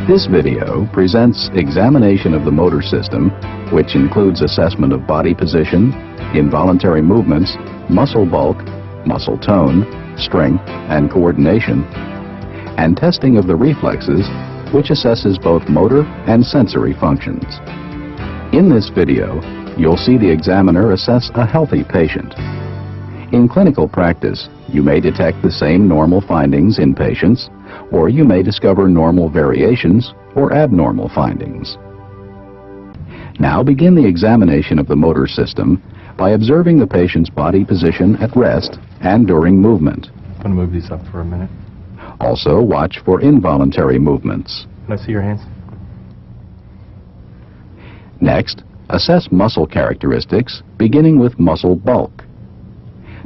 This video presents examination of the motor system, which includes assessment of body position, involuntary movements, muscle bulk, muscle tone, strength, and coordination, and testing of the reflexes, which assesses both motor and sensory functions. In this video, you'll see the examiner assess a healthy patient. In clinical practice, you may detect the same normal findings in patients, or you may discover normal variations or abnormal findings. Now begin the examination of the motor system by observing the patient's body position at rest and during movement. I'm going to move these up for a minute. Also, watch for involuntary movements. Can I see your hands? Next, assess muscle characteristics, beginning with muscle bulk.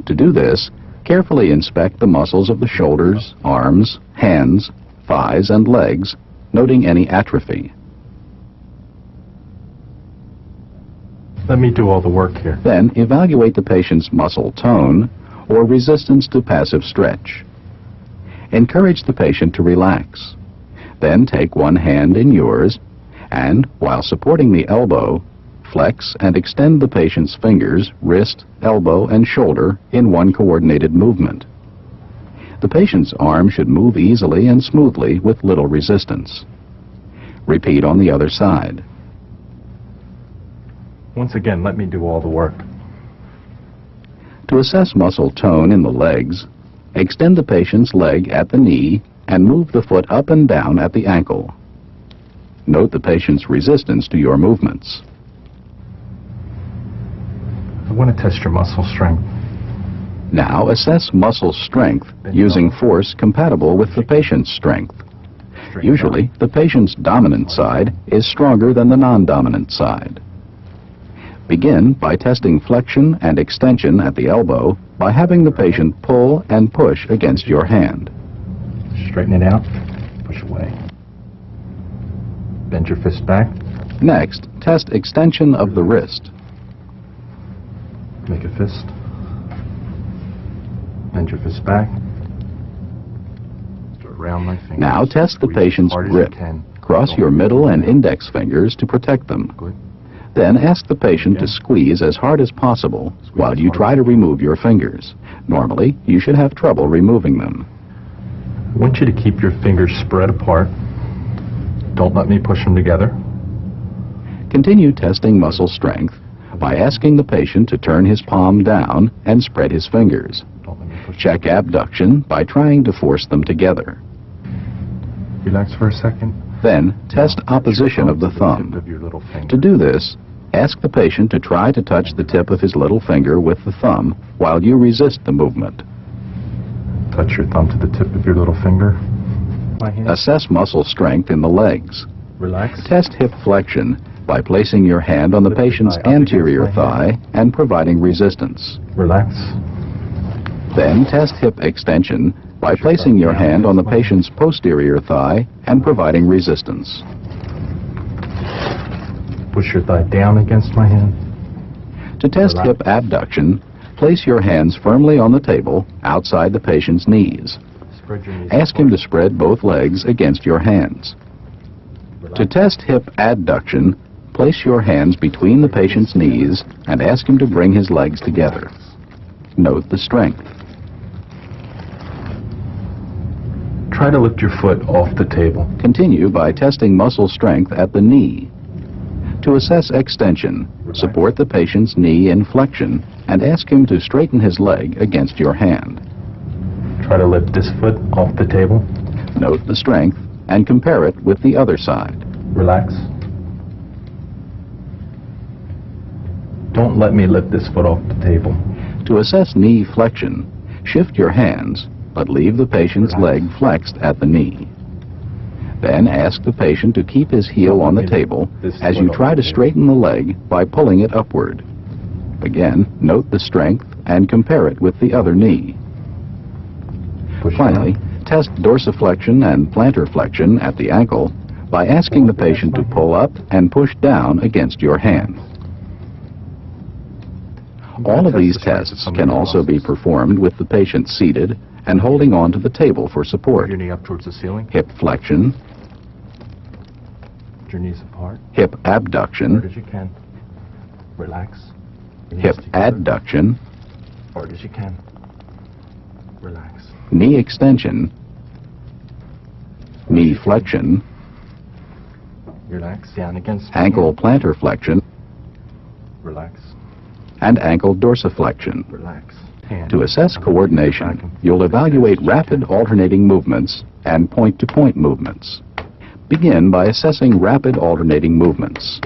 To do this, carefully inspect the muscles of the shoulders, arms, hands, thighs, and legs, noting any atrophy. Let me do all the work here. Then evaluate the patient's muscle tone or resistance to passive stretch. Encourage the patient to relax. Then take one hand in yours and, while supporting the elbow, flex and extend the patient's fingers, wrist, elbow, and shoulder in one coordinated movement. The patient's arm should move easily and smoothly with little resistance. Repeat on the other side. Once again, let me do all the work. To assess muscle tone in the legs, extend the patient's leg at the knee and move the foot up and down at the ankle. Note the patient's resistance to your movements. I want to test your muscle strength. Now assess muscle strength using force compatible with the patient's strength. Usually, the patient's dominant side is stronger than the non-dominant side. Begin by testing flexion and extension at the elbow by having the patient pull and push against your hand. Straighten it out, push away. Bend your fist back. Next, test extension of the wrist. Make a fist. Bend your fist back. Around my finger. Now test the patient's grip. Cross your middle and index fingers to protect them. Good. Then ask the patient to squeeze as hard as possible while you try to remove your fingers. Normally, you should have trouble removing them. I want you to keep your fingers spread apart. Don't let me push them together. Continue testing muscle strength by asking the patient to turn his palm down and spread his fingers. Check abduction by trying to force them together. Relax for a second. Then, test opposition of the thumb. To do this, ask the patient to try to touch the tip of his little finger with the thumb while you resist the movement. Touch your thumb to the tip of your little finger. Assess muscle strength in the legs. Relax. Test hip flexion by placing your hand on the patient's anterior thigh and providing resistance. Relax. Then test hip extension by placing your hand on the patient's posterior thigh and providing resistance. Push your thigh down against my hand. To test hip abduction, place your hands firmly on the table outside the patient's knees. Ask him to spread both legs against your hands. To test hip adduction, place your hands between the patient's knees and ask him to bring his legs together. Note the strength. Try to lift your foot off the table. Continue by testing muscle strength at the knee. To assess extension, support the patient's knee in flexion and ask him to straighten his leg against your hand. Try to lift this foot off the table. Note the strength and compare it with the other side. Relax. Don't let me lift this foot off the table. To assess knee flexion, shift your hands, but leave the patient's leg flexed at the knee. Then ask the patient to keep his heel on the table as you try to straighten the leg by pulling it upward. Again, note the strength and compare it with the other knee. Finally, test dorsiflexion and plantar flexion at the ankle by asking the patient to pull up and push down against your hand. All of these tests can also be performed with the patient seated and holding on to the table for support. Your knee up towards the ceiling. Hip flexion, your knees apart. Hip Hard abduction, as you can. Relax. hip adduction, Hard as you can. Relax. knee extension, knee flexion, Relax. Down against my ankle hand. plantar flexion, Relax. and ankle dorsiflexion. Relax. Hand. To assess coordination, you'll evaluate rapid alternating movements and point-to-point movements. Begin by assessing rapid alternating movements.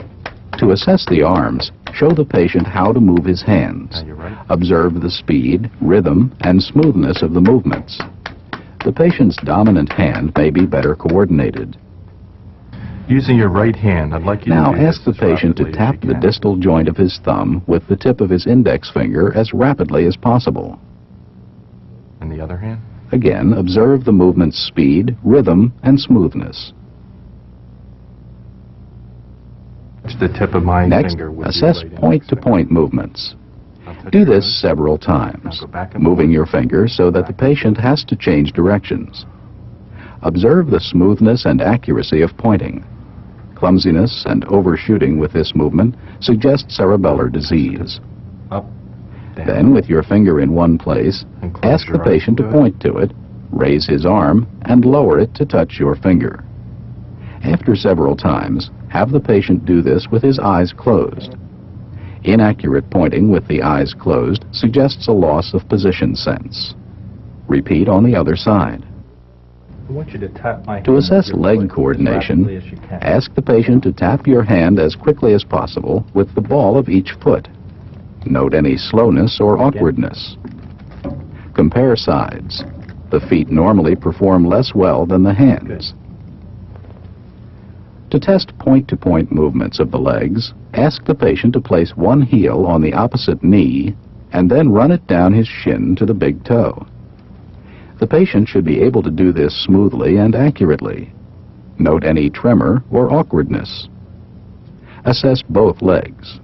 To assess the arms, show the patient how to move his hands. Now you're right. Observe the speed, rhythm, and smoothness of the movements. The patient's dominant hand may be better coordinated. Using your right hand, I'd like you Now to do ask the this as patient to rapidly as tap you the can. distal joint of his thumb with the tip of his index finger as rapidly as possible. And the other hand? Again, observe the movement's speed, rhythm, and smoothness. Touch the tip of my Next, finger with assess your right index point-to-point movements. finger. I'll touch Do your this right. several times, Now go back and moving forth. your finger so that the patient has to change directions. Observe the smoothness and accuracy of pointing. Clumsiness and overshooting with this movement suggest cerebellar disease. Up, down. Then, with your finger in one place, And close ask the your eyes. patient to Good. point to it, raise his arm, and lower it to touch your finger. After several times, have the patient do this with his eyes closed. Inaccurate pointing with the eyes closed suggests a loss of position sense. Repeat on the other side. I want you to tap my To hand assess with your leg foot as coordination, rapidly as you can. ask the patient to tap your hand as quickly as possible with the ball of each foot. Note any slowness or awkwardness. Compare sides. The feet normally perform less well than the hands. To test point-to-point movements of the legs, ask the patient to place one heel on the opposite knee and then run it down his shin to the big toe. The patient should be able to do this smoothly and accurately. Note any tremor or awkwardness. Assess both legs.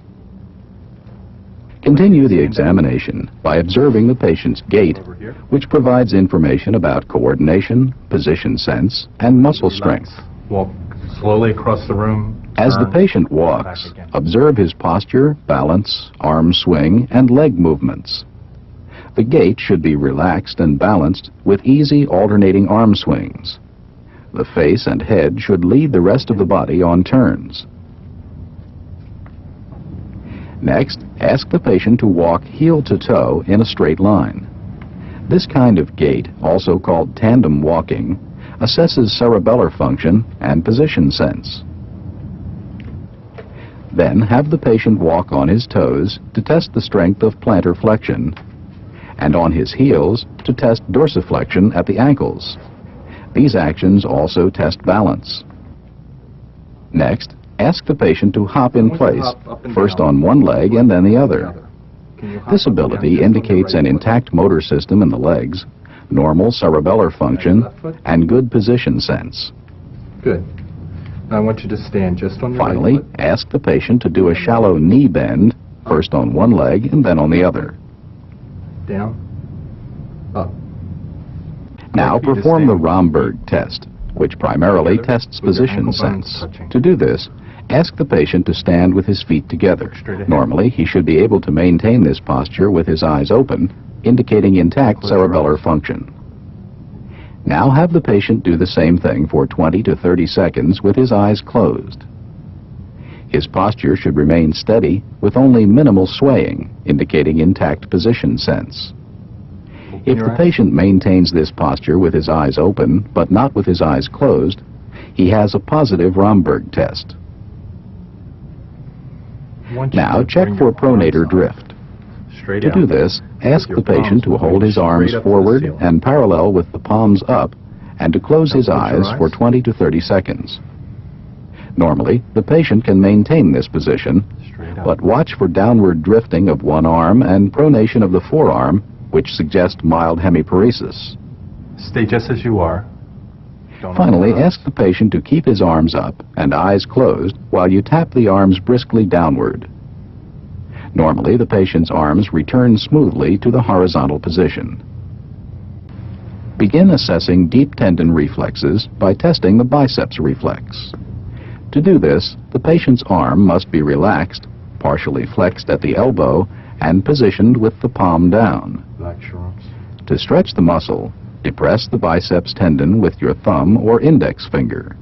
Continue the examination by observing the patient's gait, Over here. which provides information about coordination, position sense, and muscle strength. Relax. Walk slowly across the room. As the turn, patient back walks, again. observe his posture, balance, arm swing, and leg movements. The gait should be relaxed and balanced with easy alternating arm swings. The face and head should lead the rest of the body on turns. Next, ask the patient to walk heel to toe in a straight line. This kind of gait, also called tandem walking, assesses cerebellar function and position sense. Then have the patient walk on his toes to test the strength of plantar flexion, and on his heels to test dorsiflexion at the ankles. These actions also test balance. Next, ask the patient to hop in place, first on one leg and then the other. Can you hop This up and down ability just on the indicates right an foot? intact motor system in the legs, normal cerebellar function, and good position sense. Good. Now I want you to stand just on your Finally, right foot. ask the patient to do a shallow knee bend, first on one leg and then on the other. Down. Up. Now Like you to perform the stand. Romberg test, which primarily Together, tests with your position ankle bones sense. touching. To do this, ask the patient to stand with his feet together. Straight ahead. Normally, he should be able to maintain this posture with his eyes open, indicating intact Close your cerebellar eyes. function. Now have the patient do the same thing for 20 to 30 seconds with his eyes closed. His posture should remain steady with only minimal swaying, indicating intact position sense. If the patient maintains this posture with his eyes open, but not with his eyes closed, he has a positive Romberg test. Now check for pronator drift. Straight To out. do this, ask Your the patient palms to hold his straight arms up to the forward ceiling. and parallel with the palms up, and to close Now his close your eyes for eyes. 20 to 30 seconds. Normally, the patient can maintain this position, Straight up. but watch for downward drifting of one arm and pronation of the forearm, which suggest mild hemiparesis. Stay just as you are. Don't Finally, open your ask the patient to keep his arms up and eyes closed while you tap the arms briskly downward. Normally, the patient's arms return smoothly to the horizontal position. Begin assessing deep tendon reflexes by testing the biceps reflex. To do this, the patient's arm must be relaxed, partially flexed at the elbow, and positioned with the palm down. Relax your arms. To stretch the muscle, depress the biceps tendon with your thumb or index finger.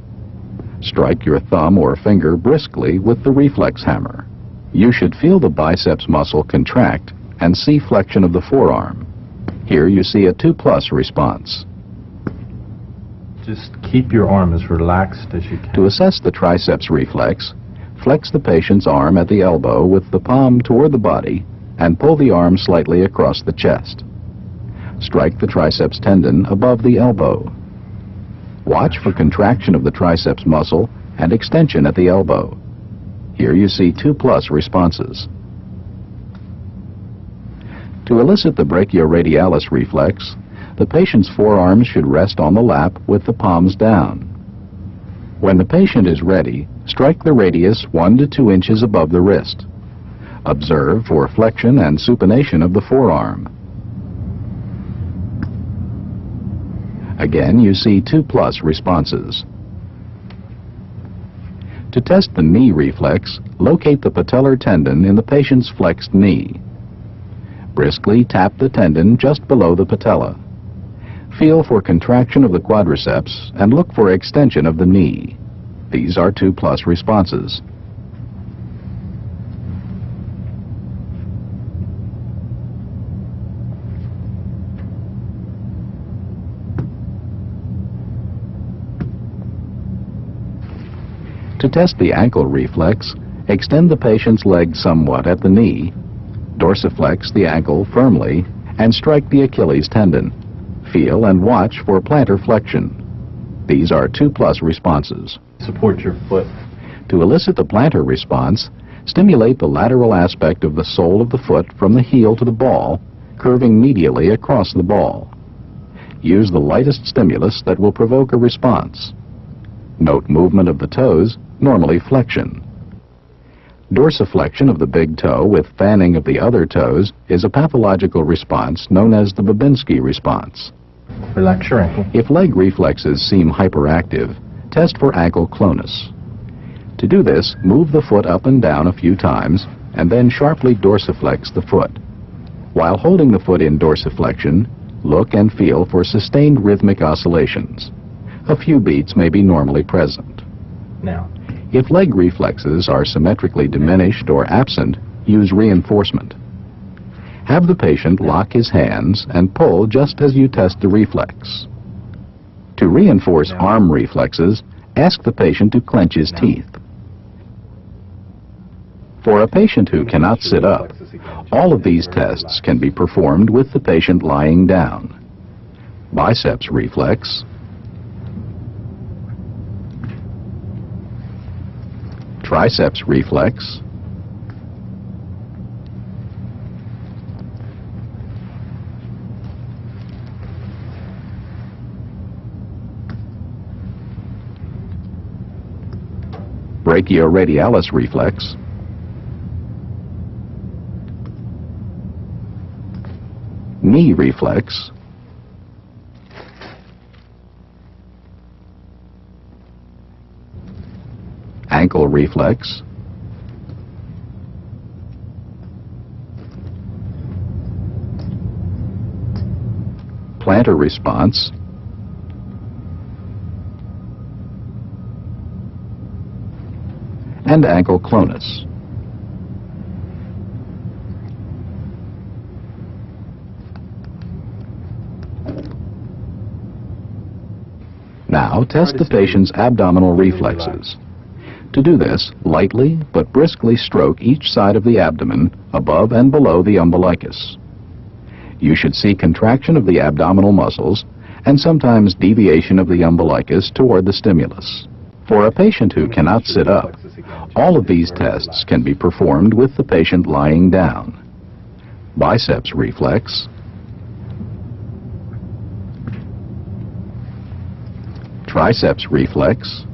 Strike your thumb or finger briskly with the reflex hammer. You should feel the biceps muscle contract and see flexion of the forearm. Here you see a 2+ response. Just keep your arm as relaxed as you can. To assess the triceps reflex, flex the patient's arm at the elbow with the palm toward the body and pull the arm slightly across the chest. Strike the triceps tendon above the elbow. Watch for contraction of the triceps muscle and extension at the elbow. Here you see 2+ responses. To elicit the brachioradialis reflex, the patient's forearms should rest on the lap with the palms down. When the patient is ready, strike the radius 1 to 2 inches above the wrist. Observe for flexion and supination of the forearm. Again, you see 2+ responses. To test the knee reflex, locate the patellar tendon in the patient's flexed knee. Briskly tap the tendon just below the patella. Feel for contraction of the quadriceps and look for extension of the knee. These are 2+ responses. To test the ankle reflex, extend the patient's leg somewhat at the knee, dorsiflex the ankle firmly, and strike the Achilles tendon. Feel and watch for plantar flexion. These are 2+ responses. Support your foot. To elicit the plantar response, stimulate the lateral aspect of the sole of the foot from the heel to the ball, curving medially across the ball. Use the lightest stimulus that will provoke a response. Note movement of the toes, normally flexion. Dorsiflexion of the big toe with fanning of the other toes is a pathological response known as the Babinski response. Relax your ankle. If leg reflexes seem hyperactive, test for ankle clonus. To do this, move the foot up and down a few times and then sharply dorsiflex the foot. While holding the foot in dorsiflexion, look and feel for sustained rhythmic oscillations. A few beats may be normally present. Now, if leg reflexes are symmetrically diminished or absent, use reinforcement. Have the patient lock his hands and pull just as you test the reflex. To reinforce arm reflexes, ask the patient to clench his teeth. For a patient who cannot sit up, all of these tests can be performed with the patient lying down. Biceps reflex, triceps reflex, brachioradialis reflex, knee reflex, ankle reflex, plantar response, and ankle clonus. Now test the patient's abdominal reflexes. To do this, lightly but briskly stroke each side of the abdomen above and below the umbilicus. You should see contraction of the abdominal muscles and sometimes deviation of the umbilicus toward the stimulus. For a patient who cannot sit up, all of these tests can be performed with the patient lying down. Biceps reflex, triceps reflex,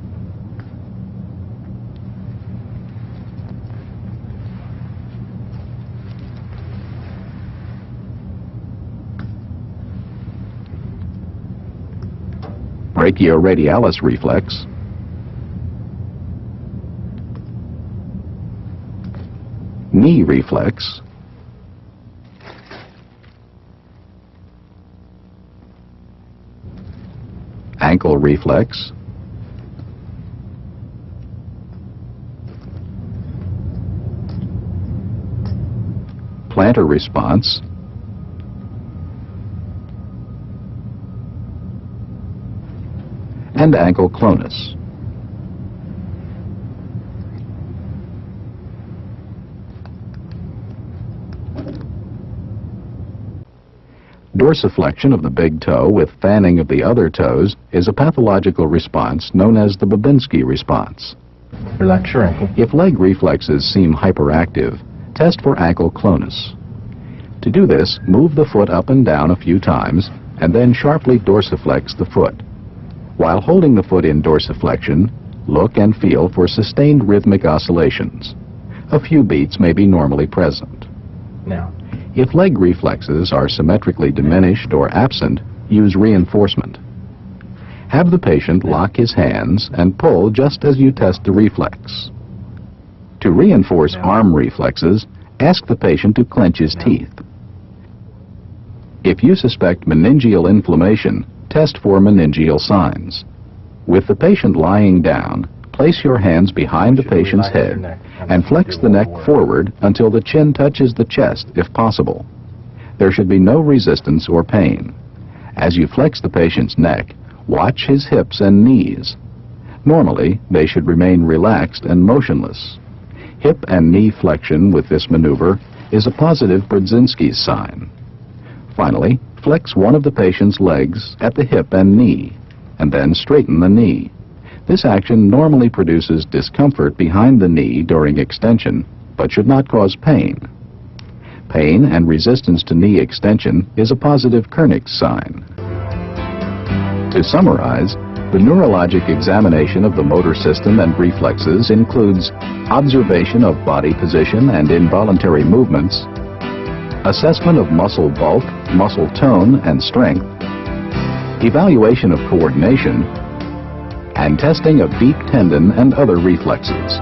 brachioradialis reflex, knee reflex, ankle reflex, plantar response, and ankle clonus. Dorsiflexion of the big toe with fanning of the other toes is a pathological response known as the Babinski response. Relax your ankle. If leg reflexes seem hyperactive, test for ankle clonus. To do this, move the foot up and down a few times and then sharply dorsiflex the foot. While holding the foot in dorsiflexion, look and feel for sustained rhythmic oscillations. A few beats may be normally present. Now, if leg reflexes are symmetrically diminished or absent, use reinforcement. Have the patient lock his hands and pull just as you test the reflex. To reinforce arm reflexes, ask the patient to clench his teeth. If you suspect meningeal inflammation, test for meningeal signs. With the patient lying down, place your hands behind the patient's head and flex the neck forward until the chin touches the chest if possible. There should be no resistance or pain. As you flex the patient's neck, watch his hips and knees. Normally, they should remain relaxed and motionless. Hip and knee flexion with this maneuver is a positive Brudzinski's sign. Finally, flex one of the patient's legs at the hip and knee, and then straighten the knee. This action normally produces discomfort behind the knee during extension, but should not cause pain. Pain and resistance to knee extension is a positive Kernick's sign. To summarize, the neurologic examination of the motor system and reflexes includes observation of body position and involuntary movements, assessment of muscle bulk, muscle tone and strength, evaluation of coordination, and testing of deep tendon and other reflexes.